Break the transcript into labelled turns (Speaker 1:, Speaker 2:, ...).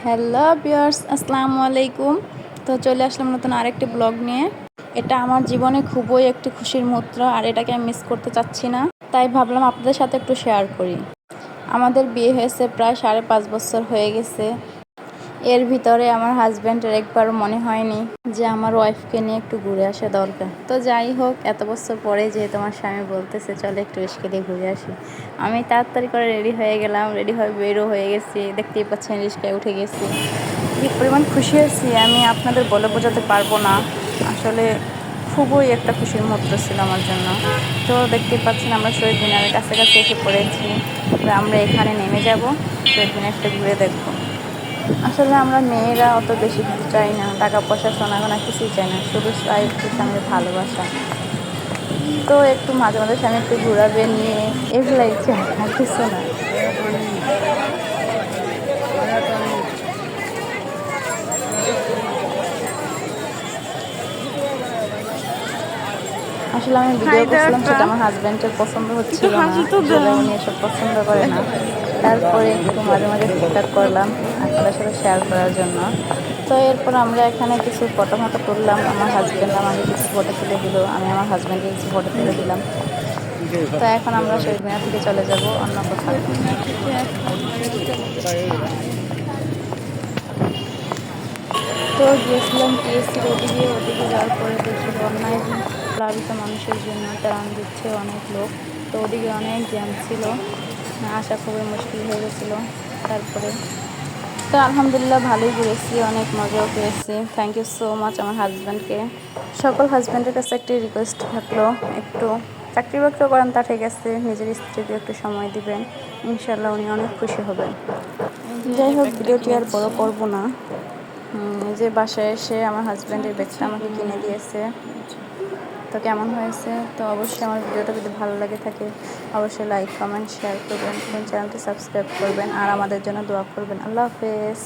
Speaker 1: Hello viewers, আসসালামু আলাইকুম। তো চলে আসলাম নতুন আরেকটি ব্লগ নিয়ে। এটা আমার জীবনে খুবই একটি খুশির মুহূর্ত, আর এটাকে আমি মিস করতে চাচ্ছি না। তাই ভাবলাম আপনাদের সাথে একটু শেয়ার করি। আমাদের বিয়ে হয়েছে প্রায় 5.5 বছর হয়ে গেছে। এর ভিতরে আমার হাজব্যান্ডের একবারও মনে হয়নি যে আমার ওয়াইফকে নিয়ে একটু ঘুরে আসা দরকার। তো যাই হোক, এত বছর পরে যেহেতু আমার স্বামী বলতেছে চলে একটু রিস্কে দিয়ে ঘুরে আসি, আমি তাড়াতাড়ি করে রেডি হয়ে গেলাম। রেডি হয়ে বেরো হয়ে গেছি, দেখতেই পাচ্ছেন রিস্কায় উঠে গেছি। কি পরিমাণ খুশি হয়েছি আমি আপনাদের বলে বোঝাতে পারবো না। আসলে খুবই একটা খুশির মুহূর্ত ছিল আমার জন্য। তো দেখতেই পাচ্ছেন আমরা শহীদ মিনারের কাছাকাছি এসে পড়েছি। আমরা এখানে নেমে যাব, শহীদ মিনারটা ঘুরে দেখবো। আসলে আমরা মেয়েরা অত বেশি কিছু চাই না, টাকা পয়সা সোনাগোনা কিছুই চাই না, শুধু চাই একটু স্বামীর ভালোবাসা। তো একটু মাঝে মাঝে স্বামী একটু ঘোরাবে নিয়ে, এগুলাই চাই, আর কিছু না। আসলে আমি ভিডিও করছিলাম, সেটা আমার হাজব্যান্ডের পছন্দ হচ্ছিল না, আসলে উনি এসব পছন্দ করে না। তারপরে একটু মাঝে মাঝে টুকটাক করলাম আপনাদের সাথে শেয়ার করার জন্য। তো এরপর আমরা এখানে কিছু ফটো তুললাম। আমার হাজব্যান্ড আমাকে কিছু ফটো তুলে দিল, আমি আমার হাজব্যান্ডকে কিছু ফটো তুলে দিলাম। তো এখন আমরা শহীদ মিনার থেকে চলে যাব অন্য কোথাও। তো গিয়েছিলাম টিএসসির ওদিকে যাওয়ার পরে দেখি বন্যায় প্লাবিত মানুষের জন্য ত্রাণ দিচ্ছে অনেক লোক। তো ওদিকে অনেক জ্যাম ছিল, আসা খুবই মুশকিল হয়ে গেছিলো। তারপরে তো আলহামদুলিল্লাহ ভালোই ঘুরেছি, অনেক মজাও পেয়েছি। থ্যাংক ইউ সো মাচ আমার হাজব্যান্ডকে। সকল হাজব্যান্ডের কাছে একটি রিকোয়েস্ট থাকলো, একটু চাকরি বাকরি করেন তা ঠিক আছে, নিজের স্ত্রীকে একটু সময় দিবেন, ইনশাল্লাহ উনি অনেক খুশি হবেন। যাই হোক, ভিডিওটি আর বড় করবো না। যে বাসায় এসে আমার হাজব্যান্ডের ব্যাগটা আমাকে কিনে দিয়েছে। তো কেমন হয়েছে? তো অবশ্যই আমার ভিডিওটা যদি ভালো লাগে থাকে অবশ্যই লাইক কমেন্ট শেয়ার করবেন এবং চ্যানেলটি সাবস্ক্রাইব করবেন, আর আমাদের জন্য দোয়া করবেন। আল্লাহ হাফেজ।